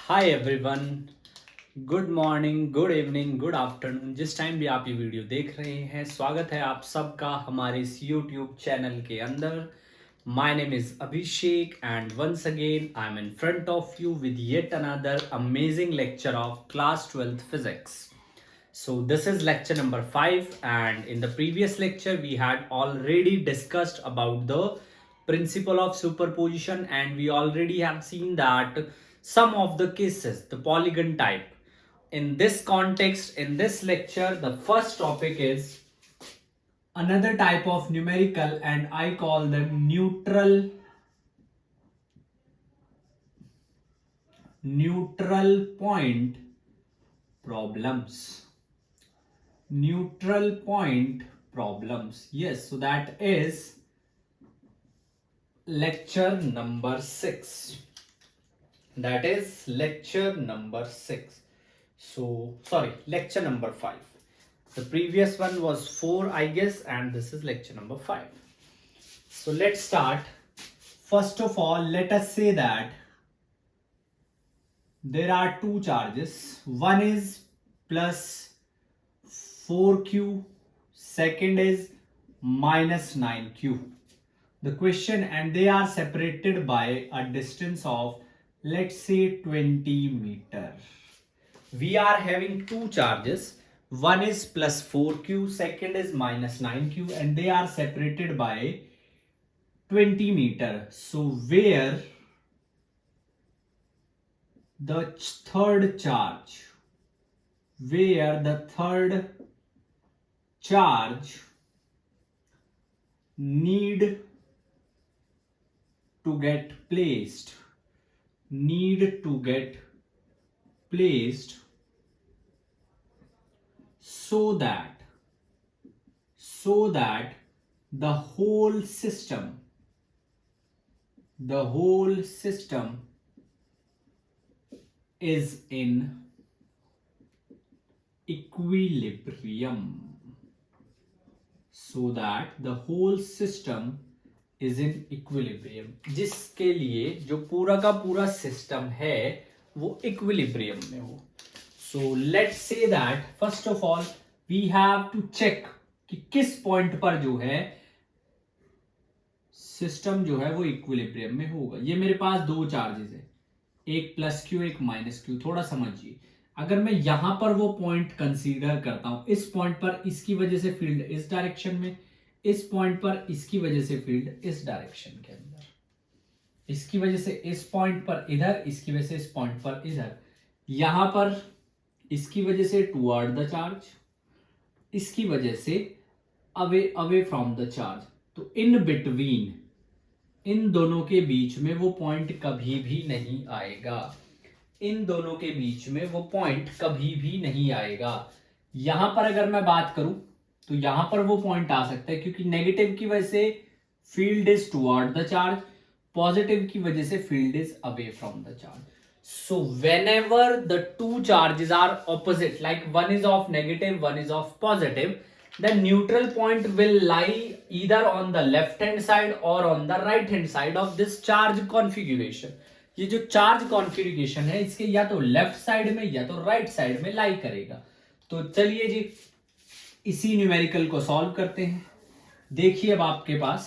Hi everyone. Good morning, good evening, good afternoon, जिस time भी आप ये वीडियो देख रहे हैं, स्वागत है आप सबका हमारे इस यूट्यूब चैनल के अंदर। My name is Abhishek and once again I am in front of you with yet another amazing lecture of class 12th physics. So this is lecture number 5, and in the previous lecture we had already discussed about the principle of superposition, and we already have seen that some of the cases, the polygon type. In this context, in this lecture, the first topic is another type of numerical, and I call them neutral point problems. Neutral point problems. Yes, so that is lecture number 6. That is lecture number 6. So, sorry, lecture number 5. The previous one was 4, I guess, and this is lecture number 5. So, let's start. First of all, let us say that there are two charges. One is plus 4q, second is minus 9q. The question, and they are separated by a distance of, let's say, 20 meter. We are having two charges. One is plus 4q, second is minus 9q, and they are separated by 20 meter. So where the third charge need to get placed so that the whole system is in equilibrium. So that the whole system is in equilibrium. जिसके लिए जो पूरा का पूरा system है वो equilibrium में हो. So let's say that first of all we have to check कि किस पॉइंट पर जो है सिस्टम जो है वो इक्विलिब्रियम में होगा. ये मेरे पास दो चार्जेस है, एक प्लस क्यू एक माइनस क्यू. थोड़ा समझिए, अगर मैं यहां पर वो पॉइंट कंसीडर करता हूं, इस पॉइंट पर इसकी वजह से फील्ड इस डायरेक्शन में, इस पॉइंट पर इसकी वजह से फील्ड इस डायरेक्शन के अंदर, इसकी वजह से इस पॉइंट पर इधर, इसकी वजह से इस पॉइंट पर इधर, यहां पर इसकी वजह से टुवर्ड द चार्ज, इसकी वजह से अवे फ्रॉम द चार्ज. तो इन बिटवीन, इन दोनों के बीच में वो पॉइंट कभी भी नहीं आएगा. इन दोनों के बीच में वो पॉइंट कभी भी नहीं आएगा. यहां पर अगर मैं बात करूं तो यहां पर वो पॉइंट आ सकता है, क्योंकि नेगेटिव की वजह से field is toward the charge, positive की वजह से field is away from the charge. So whenever the two charges are opposite, like one is of negative, one is of positive, the neutral point will lie either on the left hand side or on the right hand side of this charge configuration. ये जो charge configuration है इसके या तो left side में या तो right side में लाई करेगा. तो चलिए जी इसी न्यूमेरिकल को सॉल्व करते हैं. देखिए अब आपके पास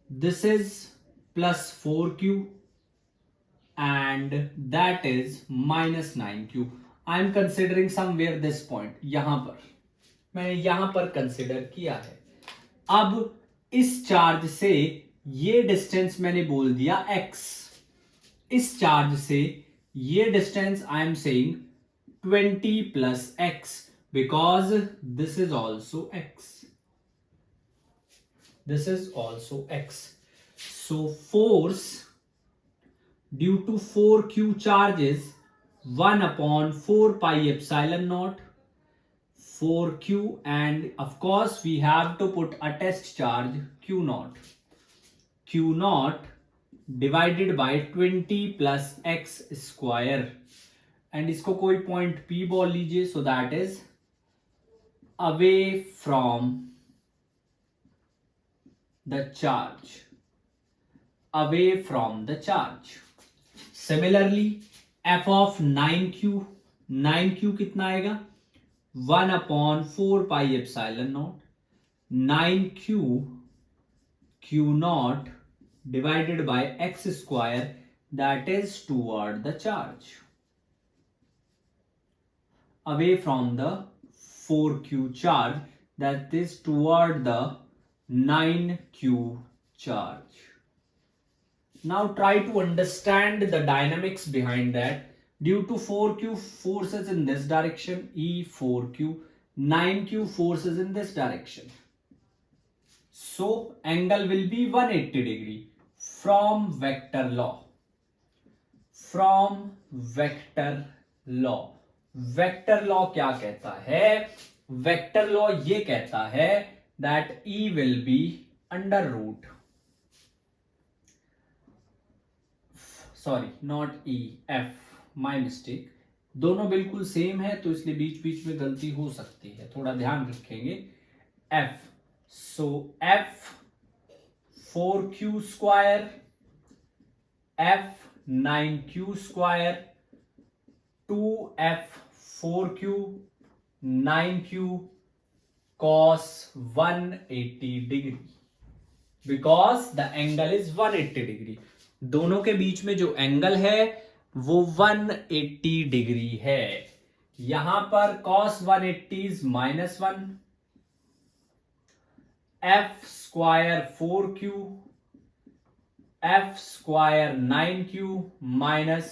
this is plus 4q and that is minus 9q. I am considering somewhere this point, यहां पर मैंने यहां पर कंसिडर किया है. अब इस चार्ज से ये डिस्टेंस मैंने बोल दिया x, इस चार्ज से ये distance I am saying 20 plus x, because this is also x. This is also x. So force due to 4q charges 1 upon 4 pi epsilon naught 4q, and of course we have to put a test charge q naught divided by 20 plus x square, and इसको कोई point p बोल लीजिए. so that is away from the charge, away from the charge. Similarly F of 9q कितना आएगा 1/4πε0 9q q0 divided by x square that is toward the charge away from the 4q charge that is toward the 9q charge. Now try to understand the dynamics behind that. Due to 4q forces in this direction, E4q, 9q forces in this direction. So angle will be 180 degree from vector law. From vector law. Vector law क्या कहता है? Vector law ये कहता है that E will be under root. Sorry, not E, F. My mistake. दोनों बिल्कुल same है तो इसलिए बीच बीच में गलती हो सकती है, थोड़ा ध्यान रखेंगे. F. So F 4q square, F 9q square, 2F 4q 9q cos 180 degree because the angle is 180 degree. दोनों के बीच में जो एंगल है वो 180 डिग्री है. यहां पर cos 180 is -1, f square 4q, f square 9q minus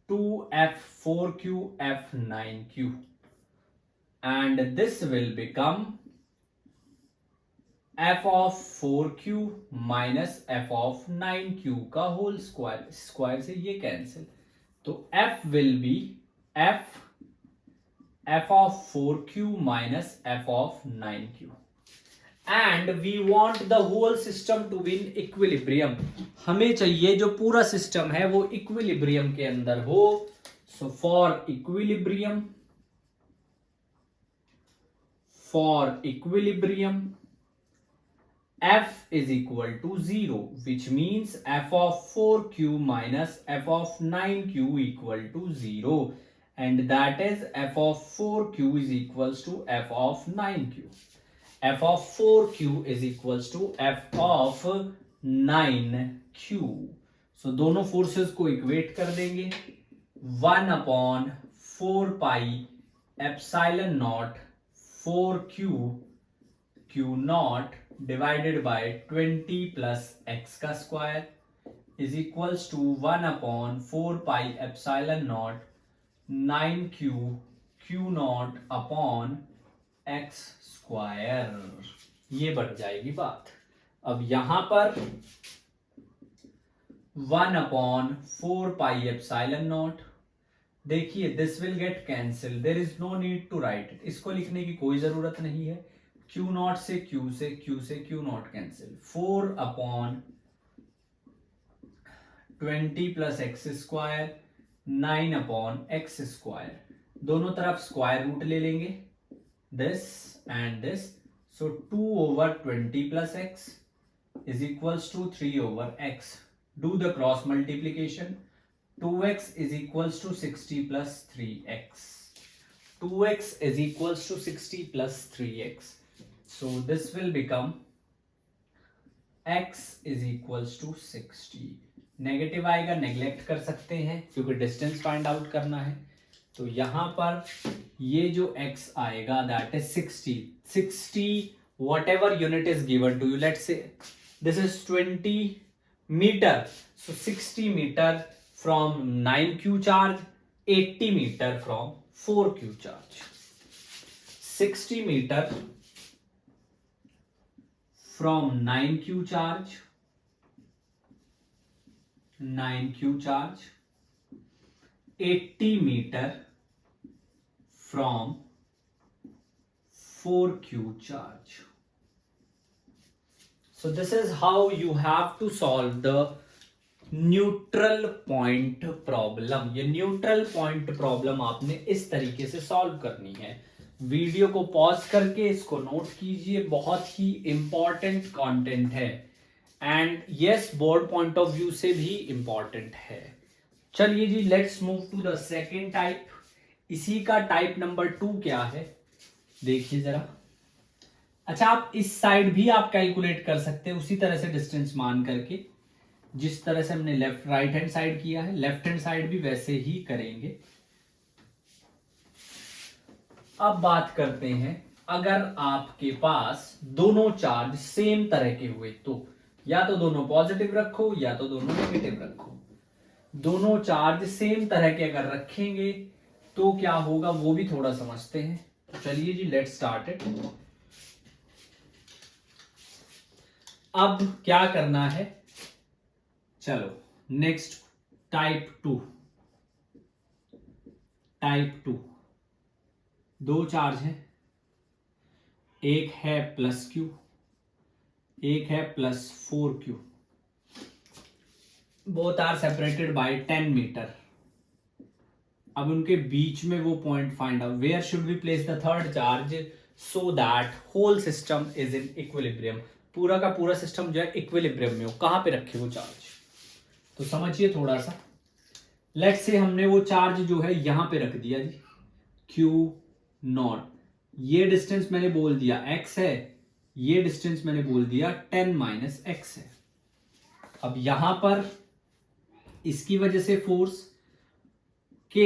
2f 4q f 9q, and this will become f of 4q minus f of 9q का होल स्क्वायर. स्क्वायर से ये कैंसिल, तो f will be f of 4q minus f of 9q, and we want the whole system to be in equilibrium. हमें चाहिए जो पूरा system है वो इक्विलिब्रियम के अंदर हो. So for equilibrium f is equal to 0, which means f of 4q minus f of 9q equal to 0, and that is f of 4q is equals to f of 9q. f of 4q is equals to f of 9q. So दोनों forces को equate कर देंगे. 1/4πε0 4q q0 divided by 20 plus x का square is equals to 1/4πε0 9q q0 upon x square. ये बढ़ जाएगी बात. अब यहां पर 1/4πε0, देखिए this will get cancel, there is no need to write it. इसको लिखने की कोई जरूरत नहीं है. Q0 से Q से Q0 cancel. 4/20 plus x square 9/x square. दोनों तरफ स्क्वायर रूट ले लेंगे, this and this. So 2/20 plus x is equals to 3/x. Do the cross multiplication. 2x is equals to 60 plus 3x. 2x is equals to 60 plus 3x. So this will become x is equals to 60. Negative आएगा, neglect कर सकते हैं क्योंकि distance find out करना है. तो यहां पर ये जो x आएगा that is 60 whatever unit is given to you. Let's say this is 20 meter, so 60 meter from 9q charge, 80 meter from 4q charge. 60 meter from 9q charge, 80 meter from 4q charge. So this is how you have to solve the neutral point problem. ये neutral point problem आपने इस तरीके से solve करनी है. Video को pause करके इसको नोट कीजिए, बहुत ही इंपॉर्टेंट कंटेंट है and yes board point of view से भी इंपॉर्टेंट है. चलिए जी, let's move to the second type. इसी का टाइप नंबर 2 क्या है देखिए जरा। अच्छा, आप इस साइड भी आप कैलकुलेट कर सकते हैं उसी तरह से डिस्टेंस मान करके, जिस तरह से हमने लेफ्ट राइट हैंड साइड किया है, लेफ्ट हैंड साइड भी वैसे ही करेंगे। अब बात करते हैं, अगर आपके पास दोनों चार्ज सेम तरह के हुए तो या तो दोनों पॉजिटिव रखो या तो दोनों नेगेटिव रखो। दोनों चार्ज सेम तरह के अगर रखेंगे तो क्या होगा वो भी थोड़ा समझते हैं। तो चलिए जी, लेट्स स्टार्ट इट। अब क्या करना है, चलो नेक्स्ट टाइप 2। टाइप 2 दो चार्ज हैं, एक है प्लस क्यू, एक है plus 4q। Both are separated by 10 metre. अब उनके बीच में वो point find out, where should we place the third charge so that whole system is in equilibrium. पूरा का पूरा सिस्टम जो है इक्विलिब्रियम में हो, कहां पे रखे वो चार्ज, तो समझिए थोड़ा सा। लेट्स से हमने वो चार्ज जो है यहां पे रख दिया जी, Q0। ये डिस्टेंस मैंने बोल दिया x है, ये डिस्टेंस मैंने बोल दिया 10 माइनस x है। अब यहां पर इसकी वजह से force K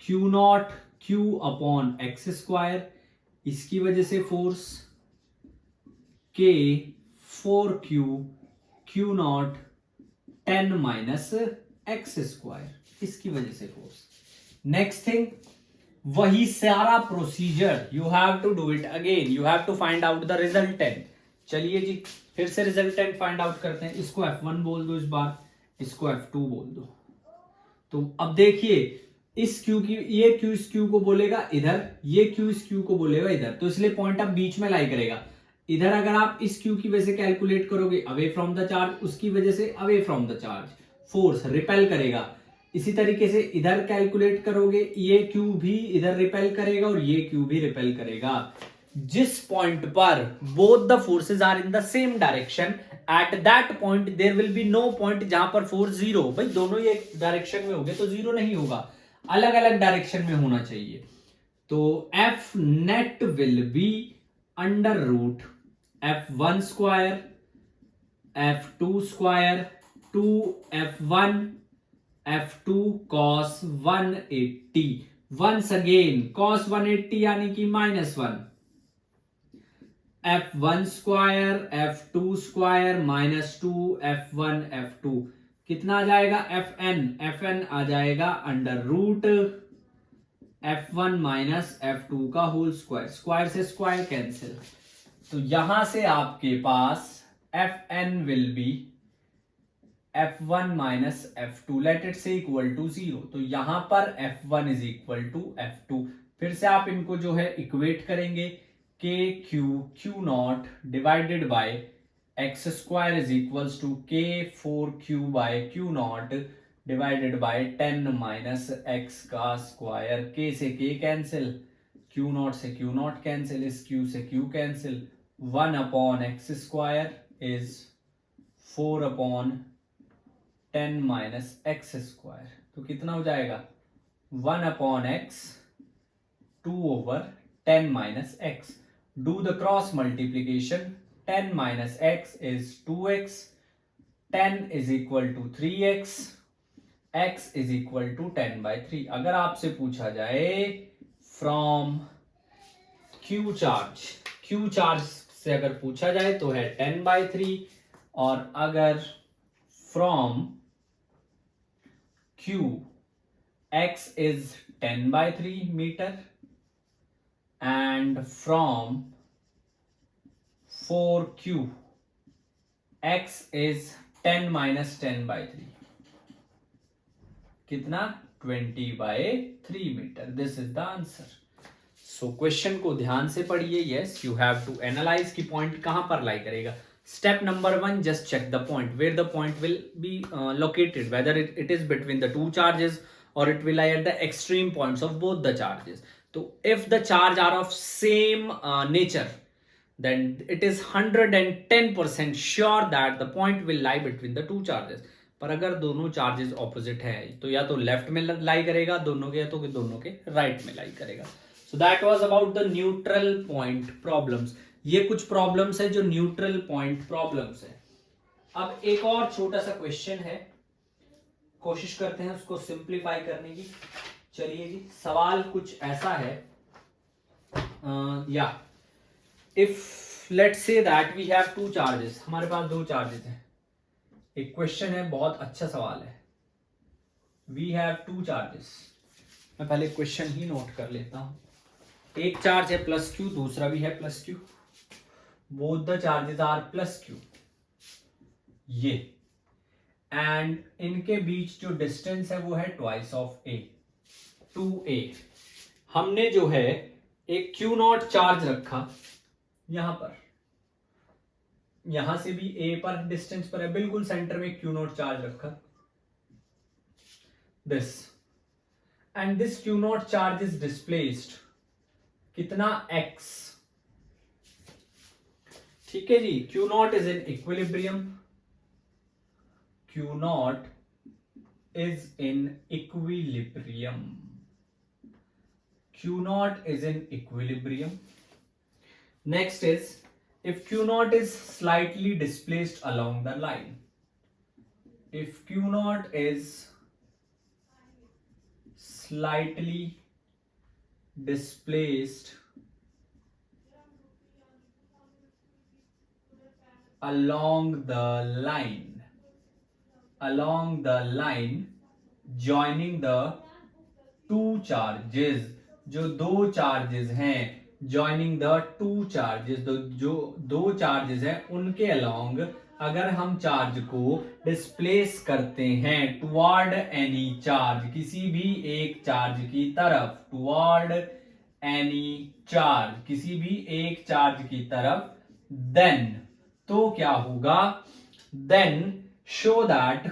Q0 Q upon X square, इसकी वजह से force K 4Q Q0 10 minus x square, इसकी वजह से फोर्स। नेक्स्ट थिंग, वही सारा procedure you have to do it again, you have to find out the resultant. चलिए जी, फिर से रिजल्टेंट फाइंड आउट करते हैं। इसको F1 बोल दो, इस बार इसको F2 बोल दो। तो अब देखिए, इस Q की, ये Q इस Q को बोलेगा इधर, ये Q इस Q को बोलेगा इधर, तो इसलिए पॉइंट अब बीच में लाई करेगा। इधर अगर आप इस Q की वजह से कैलकुलेट करोगे अवे फ्रॉम द चार्ज, उसकी वजह से away from the charge, force repel करेगा। इसी तरीके से इधर कैलकुलेट करोगे, ये Q भी इधर रिपेल करेगा और ये Q भी रिपेल करेगा। जिस पॉइंट पर both the forces are in the same direction, at that point there will be no point जहां पर फोर्स जीरो। भाई दोनों ये डायरेक्शन में होंगे तो जीरो नहीं होगा, अलग अलग डायरेक्शन में होना चाहिए। तो F net will be under root F1 square F2 square 2F1 F2 cos 180। Once again cos 180 यानी कि -1, F1 square F2 square -2 F1 F2, कितना आ जाएगा FN आ जाएगा under root F1 minus F2 का होल स्क्वायर, स्क्वायर से square cancel. तो यहां से आपके पास Fn will be F1 minus F2, let it से इक्वल टू 0। तो यहां पर F1 is equal to F2। फिर से आप इनको जो है इक्वेट करेंगे, K Q0 divided by X square is equals to K 4Q by Q0 divided by 10 minus x का स्क्वायर। K से K कैंसिल, Q0 से Q0 कैंसिल, इस Q से Q cancel, 1 upon X square is 4 upon 10 minus x square. तो कितना हो जाएगा 1 upon X 2 over 10 minus X. Do the cross multiplication, 10 minus X is 2x, 10 is equal to 3x, x is equal to 10/3। अगर आपसे पूछा जाए from Q charge से अगर पूछा जाए तो है 10/3, और अगर from Q x is 10/3 meter and from 4Q x is 10 minus 10/3, कितना 20/3 metre. This is the answer. So question को ध्यान से पढ़िए। Yes, you have to analyse की पॉइंट कहां पर लाई करेगा। Step number 1, just check the point, where the point will be located, whether it is between the two charges or it will lie at the extreme points of both the charges. So if the charge are of same nature, then it is 110% sure that the point will lie between the two charges. पर अगर दोनों charges opposite है तो या तो left में लाई करेगा दोनों के, या तो दोनों के राइट में लाई करेगा. So that was about the neutral point problems. ये कुछ प्रॉब्लम्स है जो न्यूट्रल पॉइंट प्रॉब्लम्स है. अब एक और छोटा सा क्वेश्चन है, कोशिश करते हैं उसको सिंप्लीफाई करने की. चलिए जी, सवाल कुछ ऐसा है. या if let's say that we have two charges, हमारे पास दो चार्जेस हैं. एक क्वेश्चन है, बहुत अच्छा सवाल है. We have two charges. मैं पहले क्वेश्चन ही नोट कर लेता हूं. एक चार्ज है प्लस क्यू, दूसरा भी है plus Q. Both the charges are plus Q. ये एंड इनके बीच जो डिस्टेंस है वो है ट्वाइस ऑफ ए, 2a. हमने जो है एक क्यू नॉट चार्ज रखा यहां पर, यहां से भी a पर डिस्टेंस पर है, बिल्कुल सेंटर में क्यू नॉट चार्ज रखा. This and this Q naught charge is displaced कितना x. ठीक है जी. Q naught is in equilibrium. Q naught is in equilibrium. Q naught is in equilibrium. Next is if Q naught is slightly displaced along the line. If Q naught is slightly displaced along the line joining the two charges, जो दो charges हैं, joining the two charges, जो दो charges हैं उनके along अगर हम charge को डिस्प्लेस करते हैं टुवर्ड एनी चार्ज, किसी भी एक चार्ज की तरफ, टुवर्ड एनी चार्ज, किसी भी एक चार्ज की तरफ, देन तो क्या होगा, then show that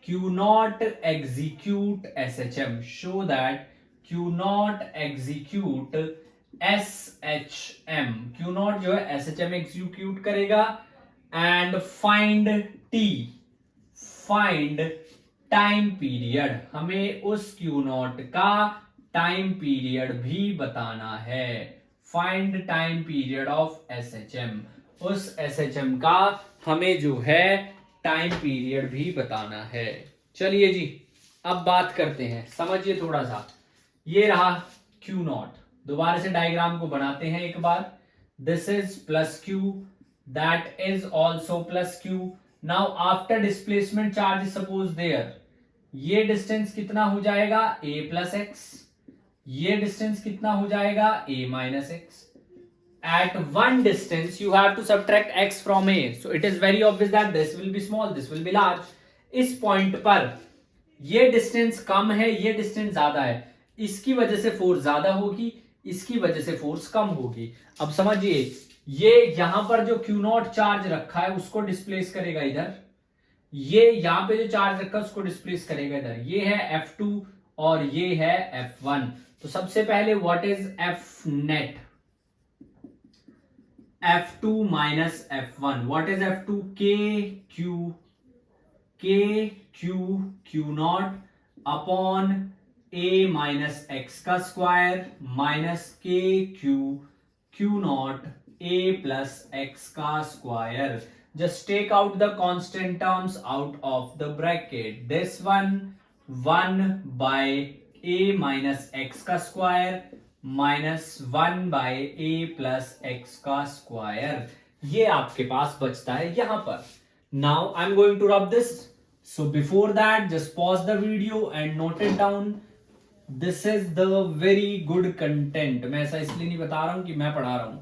Q not execute SHM, show that Q not execute SHM, Q not जो है SHM execute करेगा. and find टाइम पीरियड, हमें उस Q नॉट का टाइम पीरियड भी बताना है. Find time period of SHM, उस SHM का हमें जो है टाइम पीरियड भी बताना है. चलिए जी, अब बात करते हैं, समझिए थोड़ा सा. ये रहा Q नॉट. दोबारा से डायग्राम को बनाते हैं एक बार. This is plus Q, that is also plus Q. Now after displacement charge suppose there, ये डिस्टेंस कितना हो जाएगा, a प्लस एक्स. ये डिस्टेंस कितना हो जाएगा, a minus x. At one distance you have to subtract x from a, so it is very obvious that this will be small, this will be large. इस point पर ये distance कम है, ये distance ज्यादा है, इसकी वजह से फोर्स ज्यादा होगी, इसकी वजह से फोर्स कम होगी. अब समझिए, ये यहां पर जो Q नॉट चार्ज रखा है उसको डिस्प्लेस करेगा इधर, ये यहां पे जो चार्ज रखा है उसको डिस्प्लेस करेगा इधर. ये है F2 और ये है F1. तो सबसे पहले what is F net, F2 minus F1. What is F2? Q naught upon A minus x का square minus Q naught A plus x का square. Just take out the constant terms out of the bracket. This one 1 by A minus x का square minus 1 by A plus x का square, ये आपके पास बचता है यहां पर. Now I am going to rub this. So before that just pause the video and note it down. This is the very good content. मैं ऐसा इसलिए नहीं बता रहा हूं कि मैं पढ़ा रहा हूं,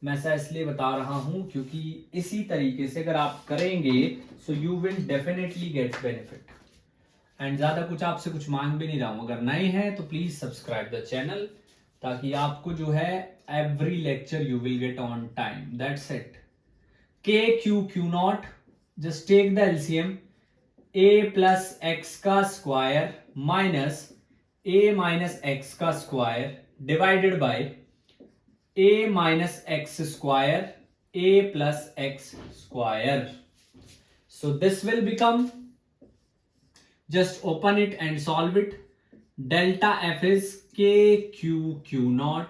मैं ऐसा इसलिए बता रहा हूं क्योंकि इसी तरीके से अगर आप करेंगे so you will definitely get benefit. And ज्यादा कुछ आपसे कुछ मांग भी नहीं रहा हूं. अगर नए हैं तो प्लीज सब्सक्राइब द चैनल, ताकि आपको जो है every lecture you will get on time. That's it. Q naught, just take the LCM. a plus x का square minus a minus x का square divided by a minus x square a plus x square. So this will become, just open it and solve it. Delta f is k q naught.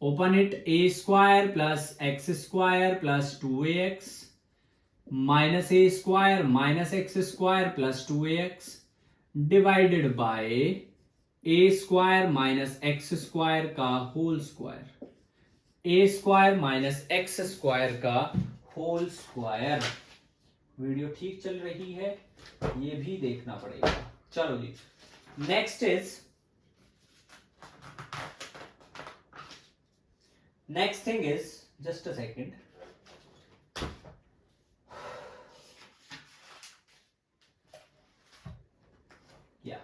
Open it, a square plus x square plus 2ax minus a square minus x square plus 2ax divided by a square minus x square का whole square, a square minus x square का whole square. Video ठीक चल रही है, ये भी देखना पड़ेगा। चलो जी, next thing is just a second. या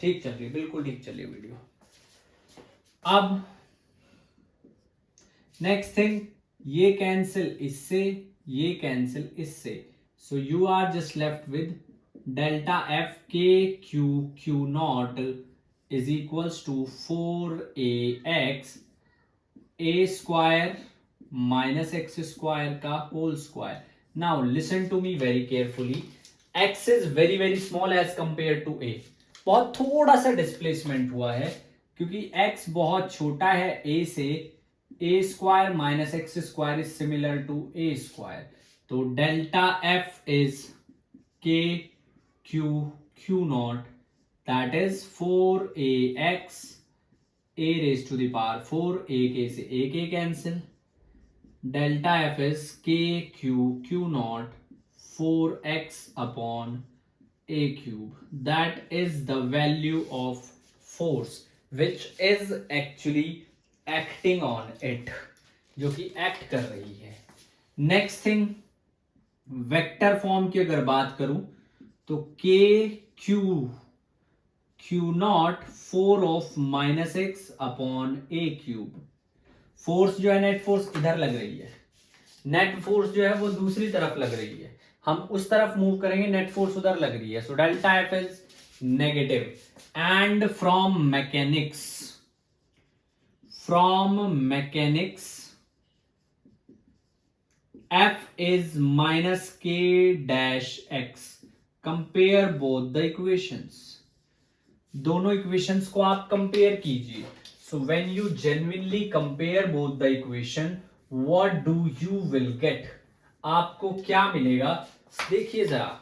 ठीक चल रही है, बिल्कुल ठीक चल रही है वीडियो। अब नेक्स्ट थिंग, ये कैंसिल इससे, ये कैंसिल इससे, so you are just left with delta F k Q naught is equals to 4ax a square minus x square का whole square. Now listen to me very carefully, x is very very small as compare to a। बहुत थोड़ा सा displacement हुआ है क्योंकि x बहुत छोटा है a से। a square minus x square is similar to a square, तो delta f is k q naught, that is 4ax a raise to the power 4, a k से a k cancel, delta f is k q naught 4x upon a cube, that is the value of force which is actually acting on it, जो कि act कर रही है। Next thing, vector form की अगर बात करूं तो k q not 4 of minus x upon a cube. Force जो है नेट फोर्स इधर लग रही है, नेट फोर्स जो है वो दूसरी तरफ लग रही है, हम उस तरफ मूव करेंगे, नेट फोर्स उधर लग रही है, so delta F is negative. And from mechanics F is minus k dash x. Compare both the equations, दोनों इक्वेशंस को आप कंपेयर कीजिए। So when you genuinely compare both the equation, what do you will get, आपको क्या मिलेगा? देखिए जरा,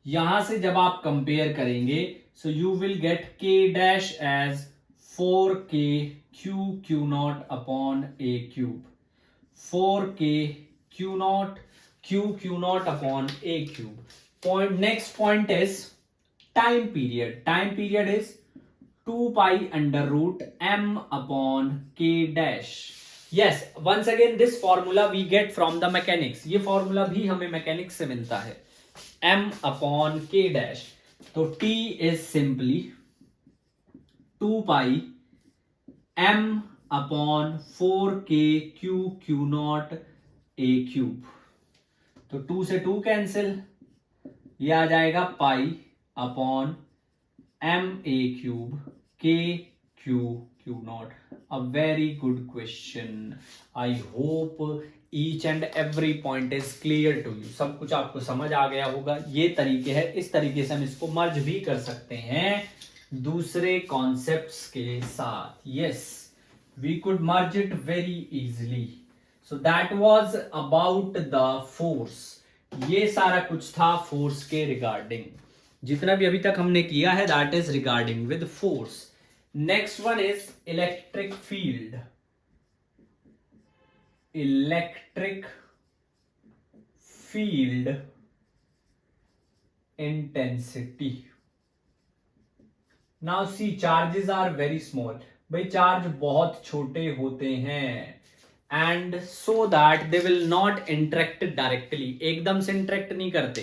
यहां से जब आप कंपेयर करेंगे, so you will get k dash as 4k Q naught upon a cube, 4k Q naught upon a cube. Point, next point is time period. Time period is 2 pi under root m upon k dash. Yes, once again this formula we get from the mechanics, ये formula भी हमें mechanics से मिलता है, m upon k dash. तो t is simply 2 pi m upon 4k Q not a cube, तो 2 से 2 cancel, ये आ जाएगा pi upon m a cube k Q not. A very good question. I hope each and every point is clear to you. सब कुछ आपको समझ आ गया होगा। ये तरीके है, इस तरीके से हम इसको मर्ज भी कर सकते हैं दूसरे कॉन्सेप्ट्स के साथ। Yes, we could merge it very easily. So that was about the force. ये सारा कुछ था फोर्स के रिगार्डिंग, जितना भी अभी तक हमने किया है that is regarding with force. Next one is electric field. Electric field intensity. Now see, charges are very small. भाई चार्ज बहुत छोटे होते हैं, and so that they will not interact directly. एकदम से इंटरेक्ट नहीं करते,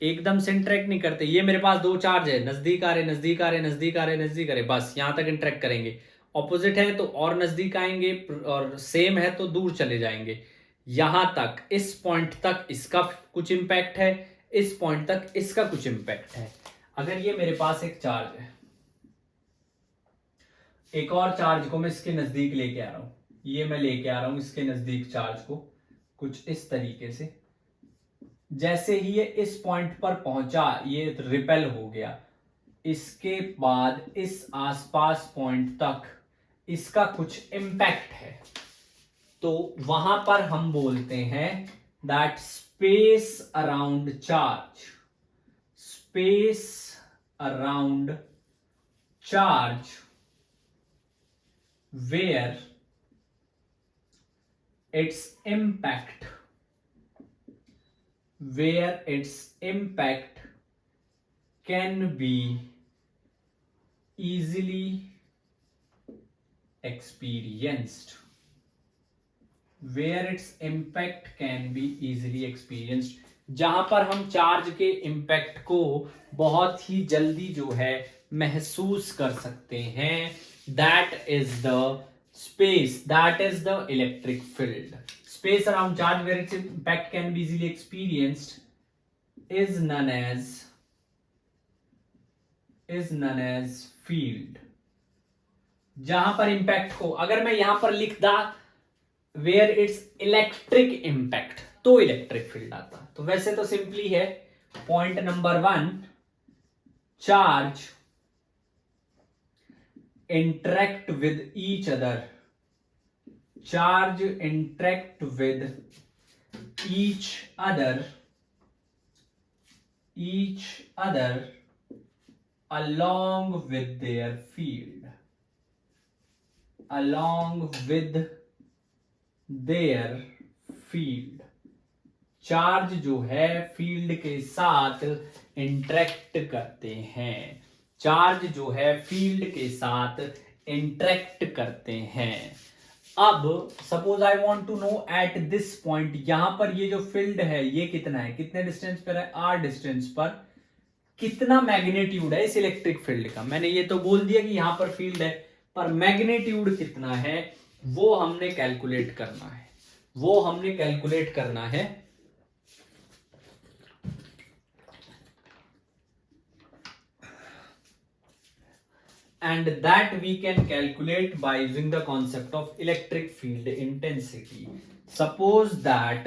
एकदम से इंटरेक्ट नहीं करते। ये मेरे पास दो चार्ज है, नजदीक आ रहे नजदीक आ रहे नजदीक आ रहे नजदीक आ रहे, बस यहां तक इंटरेक्ट करेंगे। ऑपोजिट है तो और नजदीक आएंगे, और सेम है तो दूर चले जाएंगे। यहां तक, इस पॉइंट तक इसका कुछ इंपैक्ट है, इस पॉइंट तक इसका कुछ इंपैक्ट है। अगर ये मेरे पास एक चार्ज है, एक और चार्ज को मैं इसके नजदीक लेके आ रहा हूं, ये मैं लेके आ रहा हूं इसके नजदीक चार्ज को कुछ इस तरीके से, जैसे ही ये इस पॉइंट पर पहुंचा ये रिपेल हो गया, इसके बाद इस आसपास पॉइंट तक इसका कुछ इम्पैक्ट है, तो वहां पर हम बोलते हैं that space around charge, space around charge where its impact can be easily experienced, where its impact can be easily experienced, जहां पर हम चार्ज के इम्पैक्ट को बहुत ही जल्दी जो है महसूस कर सकते हैं, that is the space, that is the electric field. Space around charge where its impact can be easily experienced is known as field. जहां पर इम्पैक्ट को अगर मैं यहां पर लिख दा where its electric impact, तो इलेक्ट्रिक फील्ड आता। तो वैसे तो सिंपली है, point number 1, charge interact with each other, charge interact with each other along with their field, charge जो है फील्ड के साथ इंटरेक्ट करते हैं, चार्ज जो है फील्ड के साथ इंटरेक्ट करते हैं। अब suppose I want to know at this point, यहां पर ये जो फील्ड है ये कितना है, कितने डिस्टेंस पर है, r डिस्टेंस पर कितना मैग्नीट्यूड है इस इलेक्ट्रिक फील्ड का। मैंने ये तो बोल दिया कि यहां पर फील्ड है, पर मैग्नीट्यूड कितना है वो हमने कैलकुलेट करना है, and that we can calculate by using the concept of electric field intensity. Suppose that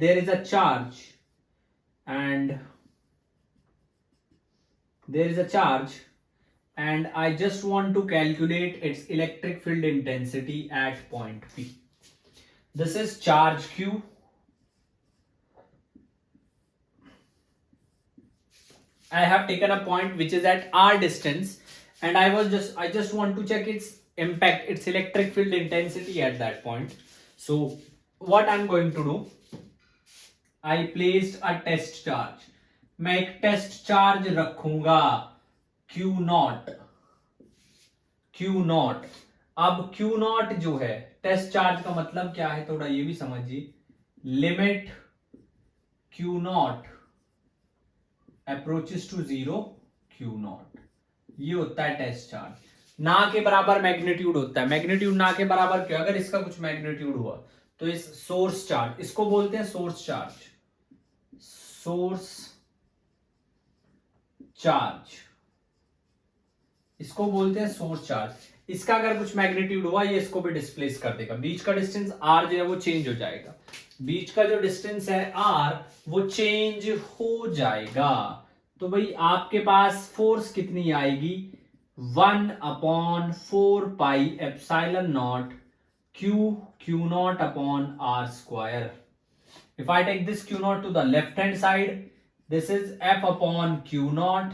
there is a charge and I just want to calculate its electric field intensity at point P. This is charge Q. I have taken a point which is at r distance and I just want to check its impact, its electric field intensity at that point. So what I'm going to do, I placed a test charge, मैं एक test charge रखूंगा Q not. अब Q not जो है test charge का मतलब क्या है, थोड़ा ये भी समझिए, limit Q naught approaches to 0 Q naught, ये होता है टेस्ट चार्ज। ना के बराबर मैग्नीट्यूड होता है, मैग्नीट्यूड ना के बराबर क्यों, अगर इसका कुछ मैग्नीट्यूड हुआ तो इस सोर्स चार्ज, इसको बोलते हैं सोर्स चार्ज, इसको बोलते हैं सोर्स चार्ज। इसका अगर कुछ मैग्नीट्यूड हुआ ये इसको भी डिस्प्लेस कर देगा, बीच का डिस्टेंस r जो है वो चेंज हो जाएगा, बीच का जो डिस्टेंस है r वो चेंज हो जाएगा। तो भाई आपके पास फोर्स कितनी आएगी, 1/4 pi epsilon not Q not upon r square. If I take this Q naught to the left hand side, this is F upon Q naught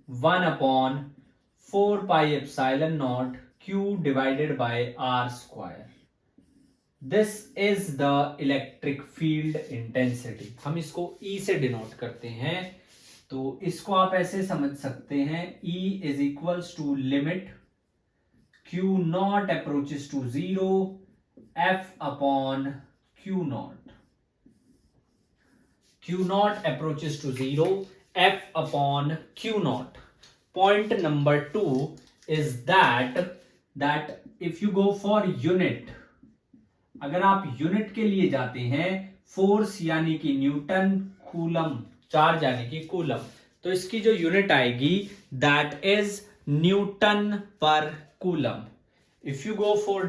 1/4 pi epsilon naught Q divided by R square. This is the electric field intensity. हम इसको E से denote करते हैं, तो इसको आप ऐसे समझ सकते हैं, E is equals to limit Q naught approaches to 0 F upon Q naught. Q naught approaches to 0 F upon Q naught. Point number 2 is that if you go for unit, अगर आप यूनिट के लिए जाते हैं, force यानी कि Newton, coulomb charge यानी कि कूलम, तो इसकी जो यूनिट आएगी that is newton per coulomb. If you go for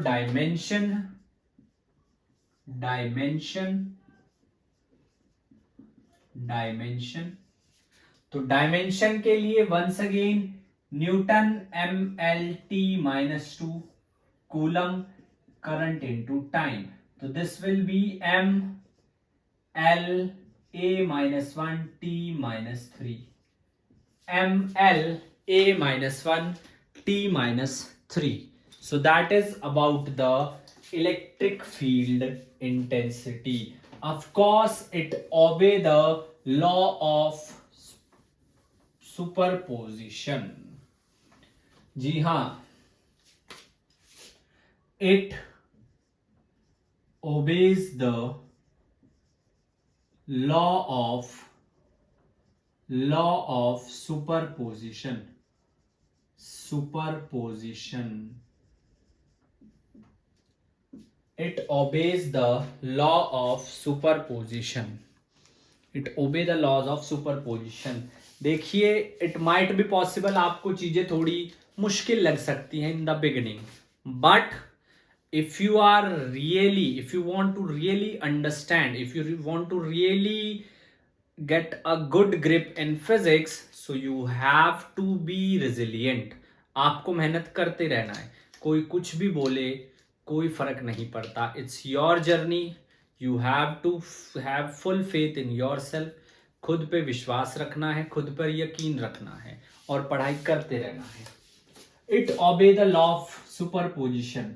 dimension तो डायमेंशन के लिए once again newton mLt-2 coulomb current into time, तो this will be mLa-1t-3 mLa-1t-3. So that is about the electric field intensity. Of course it obey the law of superposition. जी हाँ, it obeys the law of superposition. It obeys the law of superposition. देखिए, it might be possible आपको चीजें थोड़ी मुश्किल लग सकती हैं in the beginning, but if you want to really understand, if you want to really get a good grip in physics, so you have to be resilient. आपको मेहनत करते रहना है, कोई कुछ भी बोले कोई फर्क नहीं पड़ता. It's your journey. You have to have full faith in yourself. खुद पे विश्वास रखना है, खुद पर यकीन रखना है और पढ़ाई करते रहना है. It obey the law of superposition.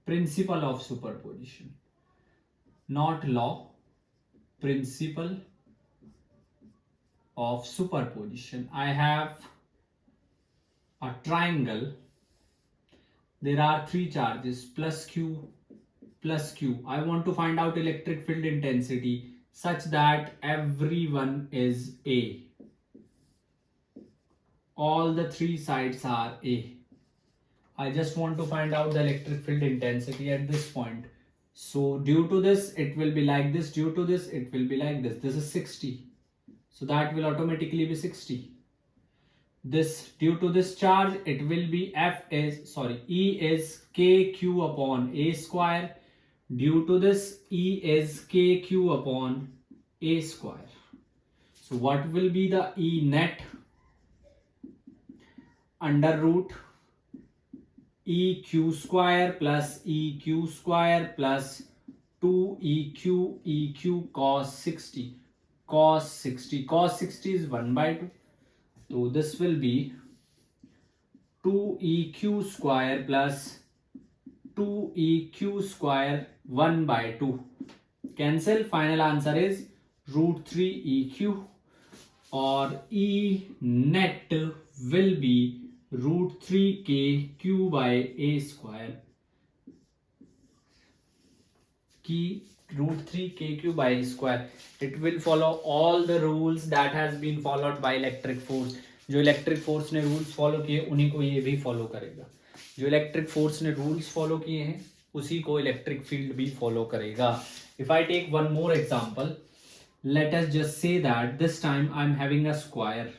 Principle of superposition, not law, principle of superposition. I have a triangle. There are three charges, plus q plus q. I want to find out electric field intensity such that everyone is A. All the three sides are A. I just want to find out the electric field intensity at this point. So due to this it will be like this, due to this it will be like this. This is 60, so that will automatically be 60. This, due to this charge, it will be E is kq upon a square. Due to this, E is kq upon a square. So what will be the E net? Under root EQ square plus EQ square plus 2EQ cos 60. Cos 60 is 1/2. So this will be 2EQ square plus 2EQ square 1/2. Cancel. Final answer is √3EQ, or E net will be √3KQ by a square. √3KQ by a square. It will follow all the rules that has been followed by electric force. जो electric force ने rules follow किए उन्हीं को ये भी follow करेगा. जो electric force ने रूल्स फॉलो किए हैं उसी को इलेक्ट्रिक फील्ड भी फॉलो करेगा. If I take one more example, let us just say that this time I am having a square.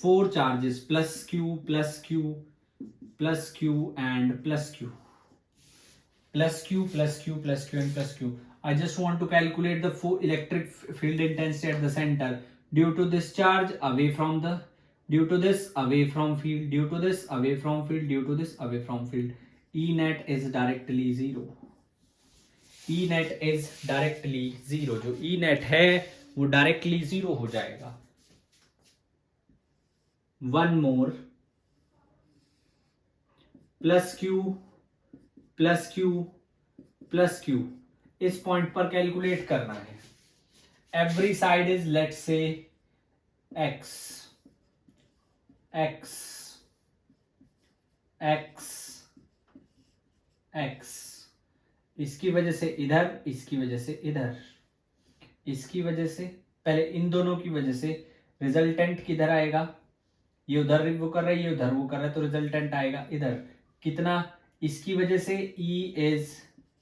4 charges, plus q plus q plus q and plus q, plus q plus q plus q and plus q. I just want to calculate the electric field intensity at the center. Due to this charge, away from the, due to this away from field, due to this away from field, due to this away from field. E net is directly 0. E net is directly 0. जो E net है वो directly 0 हो जाएगा. One more, plus q plus q plus q. इस point पर calculate करना है. Every side is let's say x x x x. इसकी वजह से इधर, इसकी वजह से इधर, इसकी वजह से, पहले इन दोनों की वजह से रिजल्टेंट किधर आएगा? ये उधर वो कर रहा है, ये उधर वो कर रहा है, तो रिजल्टेंट आएगा इधर. कितना? इसकी वजह से E is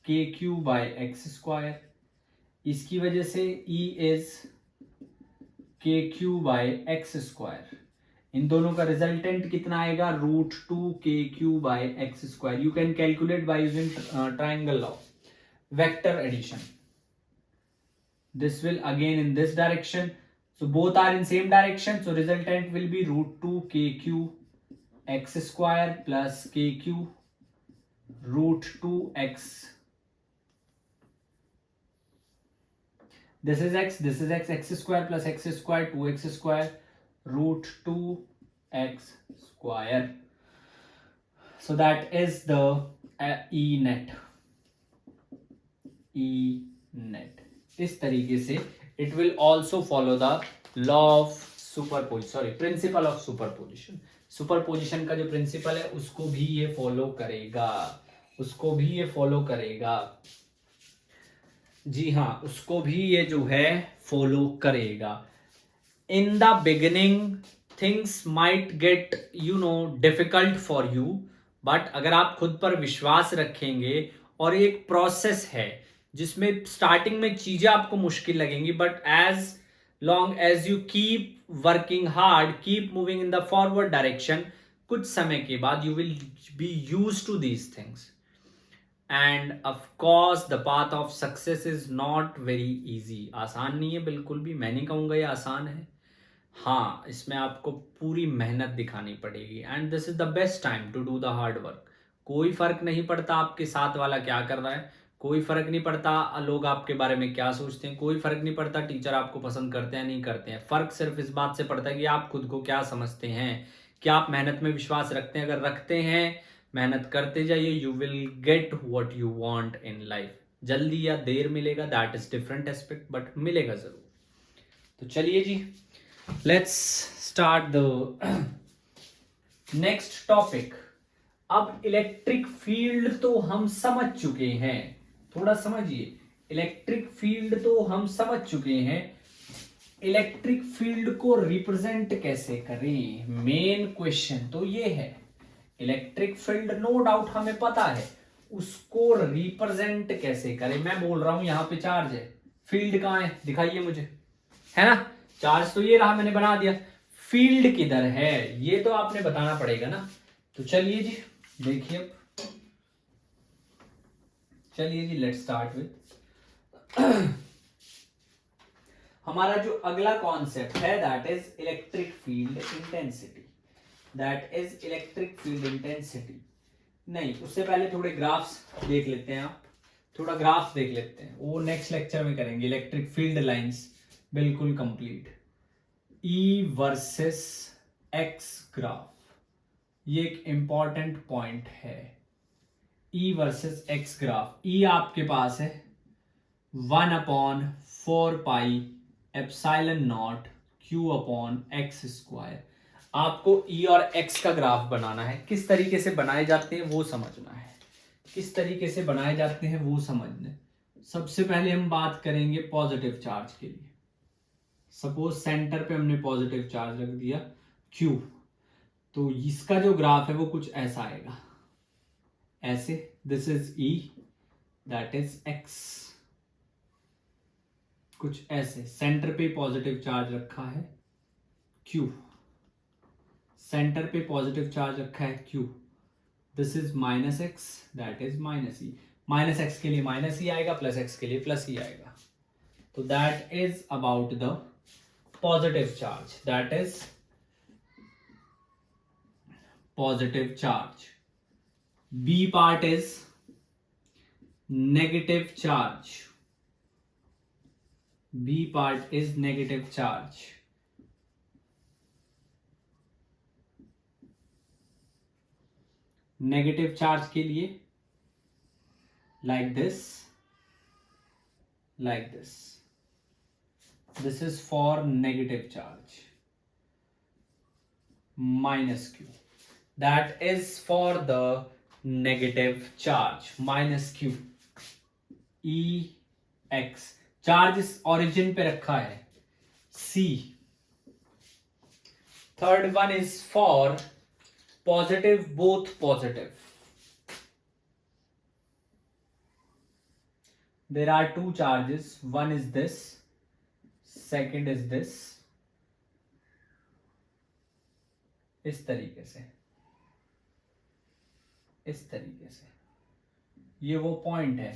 KQ by x square. इसकी वजह से E is KQ by x square. इन दोनों का रिजल्टेंट कितना आएगा, √2kq/x²। You can calculate by using triangle law, vector addition. This will again in this direction, so both are in same direction, so resultant will be √2kq/x² plus kq√2x. This is x, this is x, x² plus x², 2x², √2x². So that is the E net. E net. इस तरीके से it will also follow the law of superposition, sorry, principle of superposition. Superposition का जो principal है उसको भी ये follow करेगा, उसको भी ये फॉलो करेगा. जी हाँ, उसको भी ये जो है फॉलो करेगा. In the beginning things might get difficult for you, but अगर आप खुद पर विश्वास रखेंगे, और एक प्रोसेस है जिसमें स्टार्टिंग में चीजें आपको मुश्किल लगेंगी, but as long as you keep working hard, keep moving in the forward direction, कुछ समय के बाद you will be used to these things. And of course the path of success is not very easy. आसान नहीं है बिल्कुल भी, मैं नहीं कहूंगा ये आसान है. हाँ, इसमें आपको पूरी मेहनत दिखानी पड़ेगी, and this is the best time to do the hard work. कोई फर्क नहीं पड़ता आपके साथ वाला क्या कर रहा है, कोई फर्क नहीं पड़ता लोग आपके बारे में क्या सोचते हैं, कोई फर्क नहीं पड़ता टीचर आपको पसंद करते हैं नहीं करते हैं. फर्क सिर्फ इस बात से पड़ता है कि आप खुद को क्या समझते हैं, क्या आप मेहनत में विश्वास रखते हैं. अगर रखते हैं, मेहनत करते जाइए, you will get what you want in life. जल्दी या देर मिलेगा, that is different aspect, but मिलेगा जरूर. तो चलिए जी, let's start the next topic. अब इलेक्ट्रिक फील्ड तो हम समझ चुके हैं, थोड़ा समझिए. इलेक्ट्रिक फील्ड तो हम समझ चुके हैं, इलेक्ट्रिक फील्ड को रिप्रेजेंट कैसे करें, मेन क्वेश्चन तो ये है. इलेक्ट्रिक फील्ड नो डाउट हमें पता है, उसको रिप्रेजेंट कैसे करें. मैं बोल रहा हूं यहां पे चार्ज है, फील्ड कहां है दिखाइए मुझे, है ना. चार्ज तो ये रहा, मैंने बना दिया. फील्ड किधर है ये तो आपने बताना पड़ेगा ना. तो चलिए जी, देखिए अब, चलिए जी, लेट्स स्टार्ट विद हमारा जो अगला कॉन्सेप्ट है, that is electric field intensity. That is electric field intensity. नहीं, उससे पहले थोड़े ग्राफ्स देख लेते हैं. आप थोड़ा ग्राफ्स देख लेते हैं, वो नेक्स्ट लेक्चर में करेंगे. इलेक्ट्रिक फील्ड लाइंस बिल्कुल कंप्लीट. ई वर्सेस एक्स ग्राफ, ये एक इंपॉर्टेंट पॉइंट है. ई वर्सेस एक्स ग्राफ. ई आपके पास है 1/4πε0 q/x². आपको ई और एक्स का ग्राफ बनाना है. किस तरीके से बनाए जाते हैं वो समझना है, किस तरीके से बनाए जाते हैं वो समझना है. सबसे पहले हम बात करेंगे पॉजिटिव चार्ज के लिए. सपोज सेंटर पे हमने पॉजिटिव चार्ज रख दिया Q, तो इसका जो ग्राफ है वो कुछ ऐसा आएगा, ऐसे. This is E, that is X. कुछ ऐसे. सेंटर पे पॉजिटिव चार्ज रखा है Q, सेंटर पे पॉजिटिव चार्ज रखा है Q. This is -x, that is -E. -x के लिए -E आएगा, +x के लिए +E आएगा. तो that is about the positive charge, that is positive charge. B part is negative charge. B part is negative charge. Negative charge के लिए like this, like this. This is for negative charge. -Q. That is for the negative charge. -Q. EX. Charge इस origin पे रखा है C. Third one is for positive, both positive. There are two charges. One is this, second is this. इस तरीके से, इस तरीके से, ये वो पॉइंट है।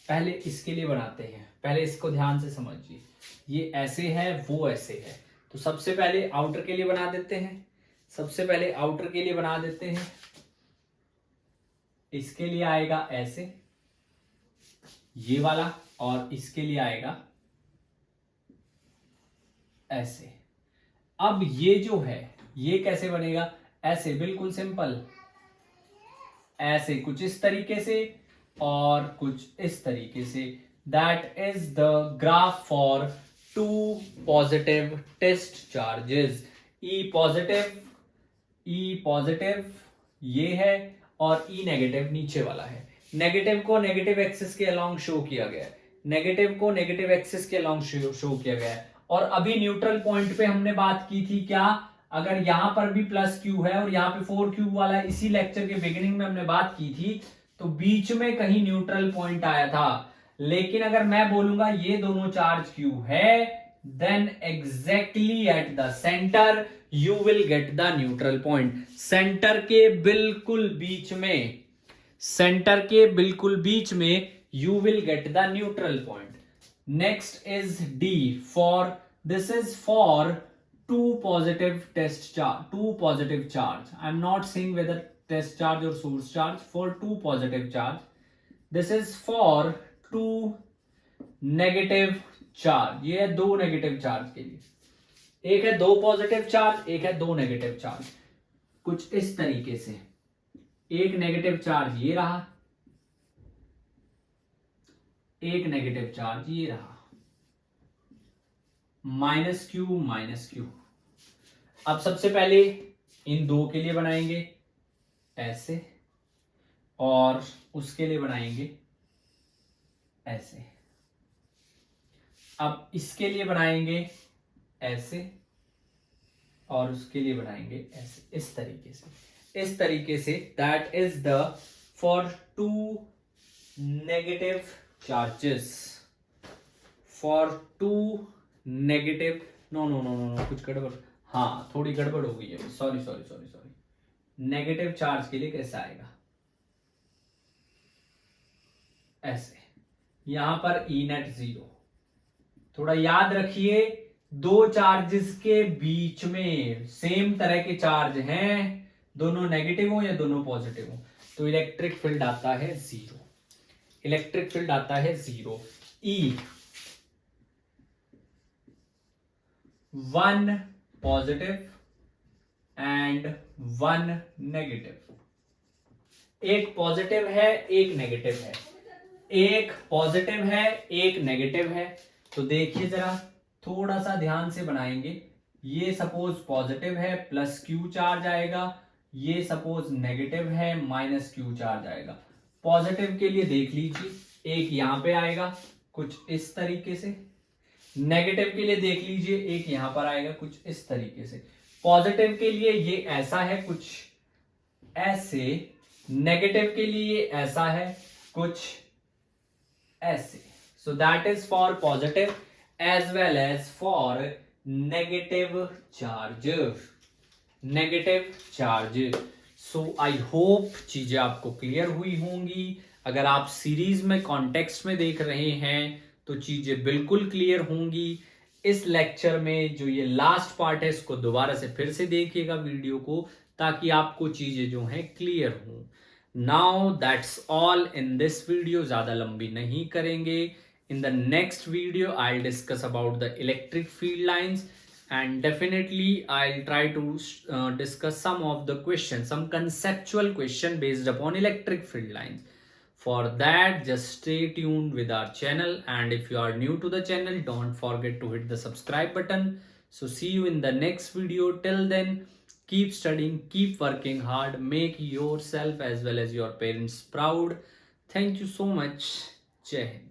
पहले इसके लिए बनाते हैं, पहले इसको ध्यान से समझिए। ये ऐसे है, वो ऐसे है, तो सबसे पहले आउटर के लिए बना देते हैं, सबसे पहले आउटर के लिए बना देते हैं। इसके लिए आएगा ऐसे, ये वाला, और इसके लिए आएगा ऐसे। अब ये जो है ये कैसे बनेगा? ऐसे, बिल्कुल सिंपल, ऐसे कुछ इस तरीके से और कुछ इस तरीके से। That is the graph for two positive test charges, E positive ये है और ई नेगेटिव नीचे वाला है। नेगेटिव को नेगेटिव एक्सिस के अलोंग शो किया गया है, नेगेटिव को नेगेटिव एक्सिस के अलोंग शो किया गया है। और अभी न्यूट्रल पॉइंट पे हमने बात की थी क्या, अगर यहां पर भी प्लस क्यू है और यहाँ पे 4 क्यू वाला है, इसी लेक्चर के बिगिनिंग में हमने बात की थी, तो बीच में कहीं न्यूट्रल पॉइंट आया था। लेकिन अगर मैं बोलूंगा ये दोनों चार्ज क्यू है, then exactly at the centre you will get the neutral point. Centre के बिल्कुल बीच में, सेंटर के बिल्कुल बीच में you will get the neutral point. Next is D, for this is for two positive test charge, two positive charge. I'm not saying whether test charge or source charge, for two positive charge. This is for two negative charge. ये है दो negative charge के लिए, एक है दो positive charge, एक है दो नेगेटिव चार्ज, कुछ इस तरीके से। एक नेगेटिव चार्ज ये रहा, एक नेगेटिव चार्ज ये रहा, माइनस क्यू। अब सबसे पहले इन दो के लिए बनाएंगे ऐसे, और उसके लिए बनाएंगे ऐसे। अब इसके लिए बनाएंगे ऐसे, और उसके लिए बनाएंगे ऐसे, इस तरीके से, इस तरीके से। That is the for two negative charges, for two negative, no कुछ गड़बड़, हाँ थोड़ी गड़बड़ हो गई है, सॉरी। नेगेटिव चार्ज के लिए कैसा आएगा? ऐसे, यहां पर ई नेट 0। थोड़ा याद रखिए, दो चार्जेस के बीच में सेम तरह के चार्ज हैं, दोनों नेगेटिव हो या दोनों पॉजिटिव हो, तो इलेक्ट्रिक फील्ड आता है 0, इलेक्ट्रिक फील्ड आता है 0। ई 1 पॉजिटिव एंड 1 नेगेटिव, एक पॉजिटिव है एक नेगेटिव है, एक पॉजिटिव है एक नेगेटिव है। तो देखिए जरा, थोड़ा सा ध्यान से बनाएंगे। ये सपोज पॉजिटिव है, प्लस क्यू चार्ज आएगा, ये सपोज नेगेटिव है, माइनस क्यू चार्ज आएगा। पॉजिटिव के लिए देख लीजिए, एक यहां पे आएगा कुछ इस तरीके से, नेगेटिव के लिए देख लीजिए एक यहां पर आएगा कुछ इस तरीके से। पॉजिटिव के लिए ये ऐसा है कुछ ऐसे, नेगेटिव के लिए ऐसा है कुछ ऐसे। So that is for positive as well as for negative charge, negative charge. So I hope चीजें आपको क्लियर हुई होंगी। अगर आप सीरीज में कॉन्टेक्स्ट में देख रहे हैं तो चीजें बिल्कुल क्लियर होंगी। इस लेक्चर में जो ये लास्ट पार्ट है इसको दोबारा से फिर से देखिएगा वीडियो को, ताकि आपको चीजें जो हैं क्लियर हों। Now that's all in this video, ज्यादा लंबी नहीं करेंगे। In the next video, I'll discuss about the electric field lines, and definitely I'll try to discuss some of the questions, some conceptual question based upon electric field lines. For that, just stay tuned with our channel, and if you are new to the channel, don't forget to hit the subscribe button. So see you in the next video. Till then, keep studying, keep working hard, make yourself as well as your parents proud. Thank you so much. Jai Hind.